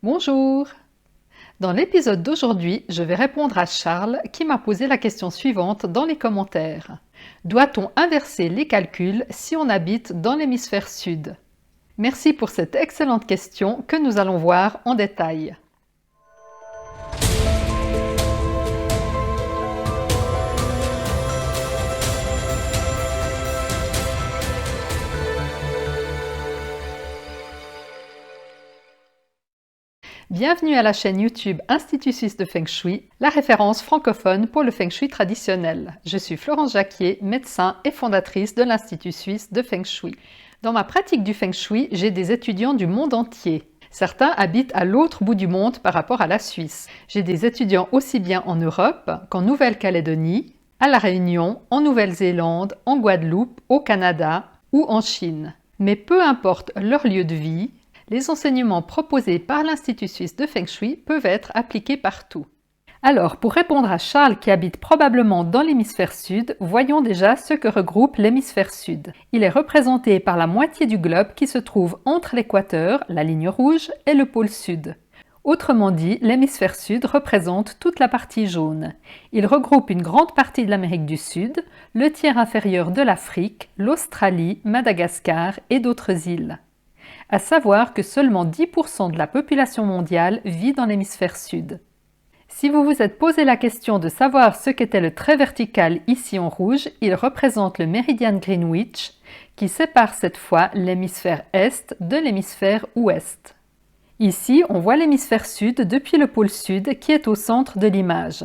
Bonjour! Dans l'épisode d'aujourd'hui, je vais répondre à Charles qui m'a posé la question suivante dans les commentaires. Doit-on inverser les calculs si on habite dans l'hémisphère sud? Merci pour cette excellente question que nous allons voir en détail. Bienvenue à la chaîne YouTube Institut Suisse de Feng Shui, la référence francophone pour le Feng Shui traditionnel. Je suis Florence Jacquier, médecin et fondatrice de l'Institut Suisse de Feng Shui. Dans ma pratique du Feng Shui, j'ai des étudiants du monde entier. Certains habitent à l'autre bout du monde par rapport à la Suisse. J'ai des étudiants aussi bien en Europe qu'en Nouvelle-Calédonie, à La Réunion, en Nouvelle-Zélande, en Guadeloupe, au Canada ou en Chine. Mais peu importe leur lieu de vie, les enseignements proposés par l'Institut Suisse de Feng Shui peuvent être appliqués partout. Alors, pour répondre à Charles qui habite probablement dans l'hémisphère sud, voyons déjà ce que regroupe l'hémisphère sud. Il est représenté par la moitié du globe qui se trouve entre l'équateur, la ligne rouge, et le pôle sud. Autrement dit, l'hémisphère sud représente toute la partie jaune. Il regroupe une grande partie de l'Amérique du Sud, le tiers inférieur de l'Afrique, l'Australie, Madagascar et d'autres îles. À savoir que seulement 10% de la population mondiale vit dans l'hémisphère sud. Si vous vous êtes posé la question de savoir ce qu'était le trait vertical ici en rouge, il représente le méridien de Greenwich, qui sépare cette fois l'hémisphère est de l'hémisphère ouest. Ici, on voit l'hémisphère sud depuis le pôle sud qui est au centre de l'image.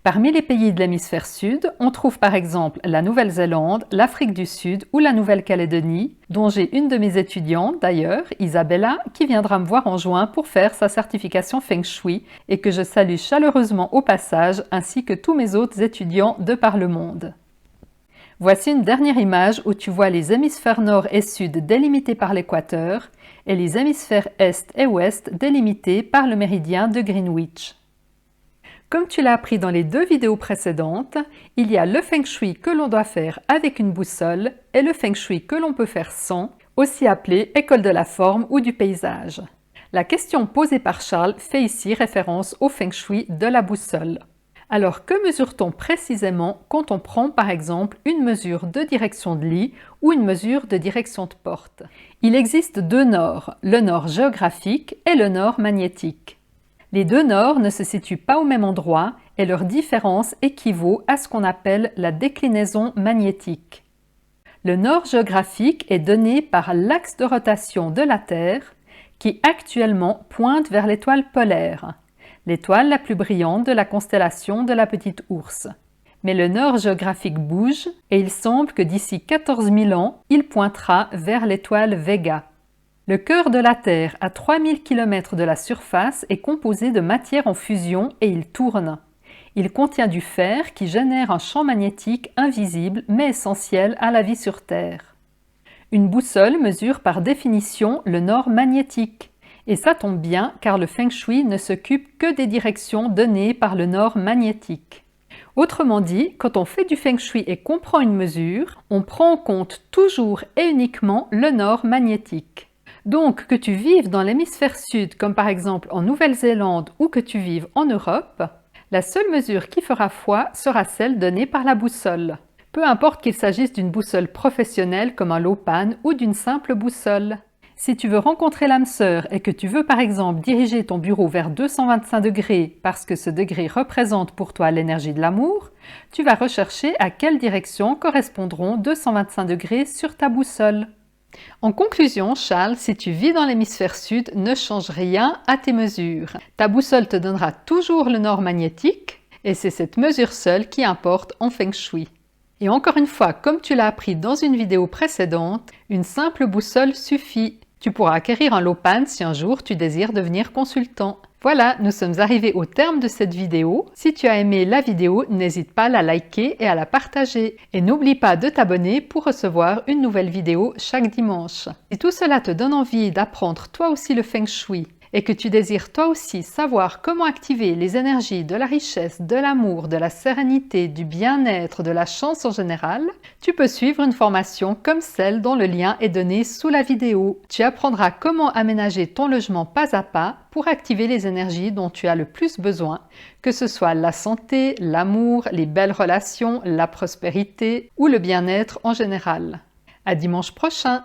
Parmi les pays de l'hémisphère sud, on trouve par exemple la Nouvelle-Zélande, l'Afrique du Sud ou la Nouvelle-Calédonie, dont j'ai une de mes étudiantes d'ailleurs, Isabella, qui viendra me voir en juin pour faire sa certification Feng Shui et que je salue chaleureusement au passage, ainsi que tous mes autres étudiants de par le monde. Voici une dernière image où tu vois les hémisphères nord et sud délimités par l'équateur et les hémisphères est et ouest délimités par le méridien de Greenwich. Comme tu l'as appris dans les deux vidéos précédentes, il y a le Feng Shui que l'on doit faire avec une boussole et le Feng Shui que l'on peut faire sans, aussi appelé école de la forme ou du paysage. La question posée par Charles fait ici référence au Feng Shui de la boussole. Alors que mesure-t-on précisément quand on prend par exemple une mesure de direction de lit ou une mesure de direction de porte? Il existe deux nord, le nord géographique et le nord magnétique. Les deux nord ne se situent pas au même endroit et leur différence équivaut à ce qu'on appelle la déclinaison magnétique. Le nord géographique est donné par l'axe de rotation de la Terre qui actuellement pointe vers l'étoile polaire, l'étoile la plus brillante de la constellation de la Petite Ourse. Mais le nord géographique bouge et il semble que d'ici 14 000 ans, il pointera vers l'étoile Vega. Le cœur de la Terre, à 3000 km de la surface, est composé de matière en fusion et il tourne. Il contient du fer qui génère un champ magnétique invisible mais essentiel à la vie sur Terre. Une boussole mesure par définition le nord magnétique. Et ça tombe bien car le Feng Shui ne s'occupe que des directions données par le nord magnétique. Autrement dit, quand on fait du Feng Shui et qu'on prend une mesure, on prend en compte toujours et uniquement le nord magnétique. Donc, que tu vives dans l'hémisphère sud, comme par exemple en Nouvelle-Zélande ou que tu vives en Europe, la seule mesure qui fera foi sera celle donnée par la boussole. Peu importe qu'il s'agisse d'une boussole professionnelle comme un Lopan ou d'une simple boussole. Si tu veux rencontrer l'âme sœur et que tu veux par exemple diriger ton bureau vers 225 degrés parce que ce degré représente pour toi l'énergie de l'amour, tu vas rechercher à quelle direction correspondront 225 degrés sur ta boussole. En conclusion, Charles, si tu vis dans l'hémisphère sud, ne change rien à tes mesures. Ta boussole te donnera toujours le nord magnétique et c'est cette mesure seule qui importe en Feng Shui. Et encore une fois, comme tu l'as appris dans une vidéo précédente, une simple boussole suffit. Tu pourras acquérir un Lopan si un jour tu désires devenir consultant. Voilà, nous sommes arrivés au terme de cette vidéo. Si tu as aimé la vidéo, n'hésite pas à la liker et à la partager. Et n'oublie pas de t'abonner pour recevoir une nouvelle vidéo chaque dimanche. Si tout cela te donne envie d'apprendre toi aussi le Feng Shui et que tu désires toi aussi savoir comment activer les énergies de la richesse, de l'amour, de la sérénité, du bien-être, de la chance en général, tu peux suivre une formation comme celle dont le lien est donné sous la vidéo. Tu apprendras comment aménager ton logement pas à pas pour activer les énergies dont tu as le plus besoin, que ce soit la santé, l'amour, les belles relations, la prospérité ou le bien-être en général. À dimanche prochain!